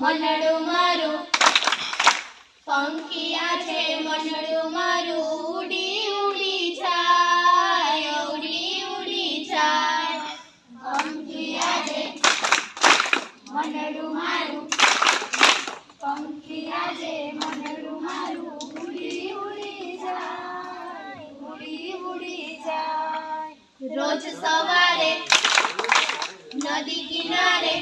मनडू मारू पंखिया छे मनडू मारू उड़ी उड़ी जाय उड़ी उड़ी जाय पंखिया छे मनडू मारू पंखिया छे मनडू मारू उड़ी उड़ी जाय उड़ी उड़ी जाय रोज सवारे नदी किनारे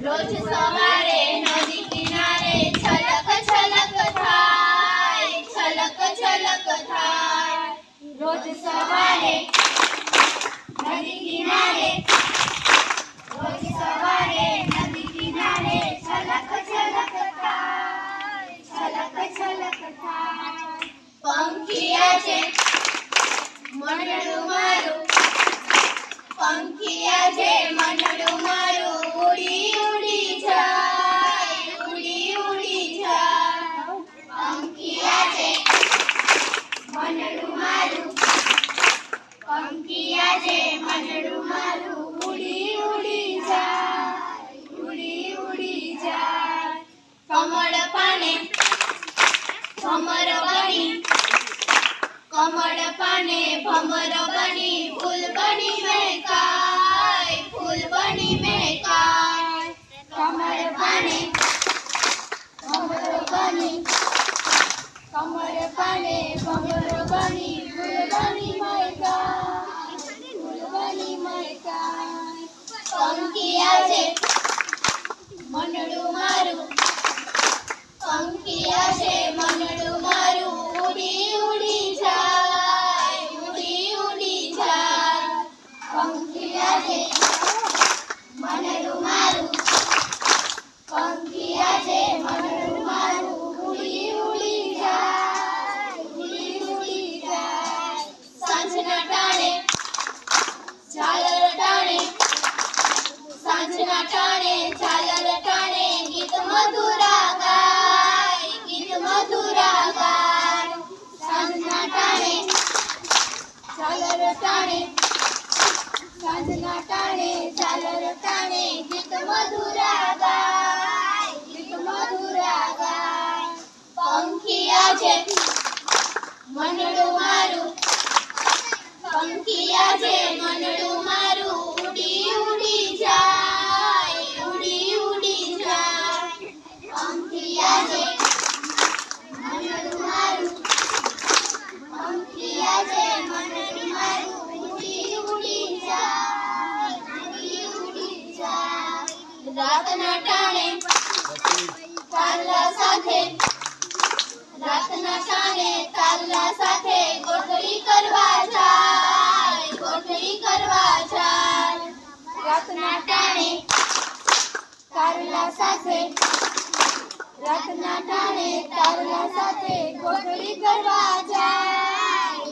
रोज सवारे नदी किनारे छलक छलक थाय रोज सवारे नदी किनारे रोज सवारे नदी किनारे छलक छलक थाय पंखिया छे मनडू मारू पंखिया छे मनडू मारू उड़ी उड़ी जाय पंखिया छे मनडू मारू पंखिया छे मनडू मारू उड़ी उड़ी जाय कमळ पाने भमर बनी कमळ पाने भमर बनी फूल बनी महकाय कमळ पाने भमर बनी कमळ पाने भमर बनी फूल बनी महकाय पंखिया छे मनडू मारू पंखिया छे मनडू मारू उड़ी उड़ी जाय पंखिया छे मनडू मारू पंखिया छे मनडू मारू उड़ी उड़ी जाय सांजना टाणे झालर टाणे सांजना टाणे झालर टाणे गीत मधुरा गाय सांजना टाणे झालर टाणे सांजना टाणे झालर टाणे गीत मधुरा गाय पंखिया छे मनडू मारू पंखिया छे मनडू मारू उड़ी उड़ी जाय पंखिया छे मनडू मारू पंखिया छे मनडू मारू उड़ी उड़ी जाय रातना टाणे तारला साथे रातना टाणे तारला साथे गोठड़ी करवा जाय रातना टाणे तारला साथे रातना टाणे तारला साथे गोठड़ी करवा जाय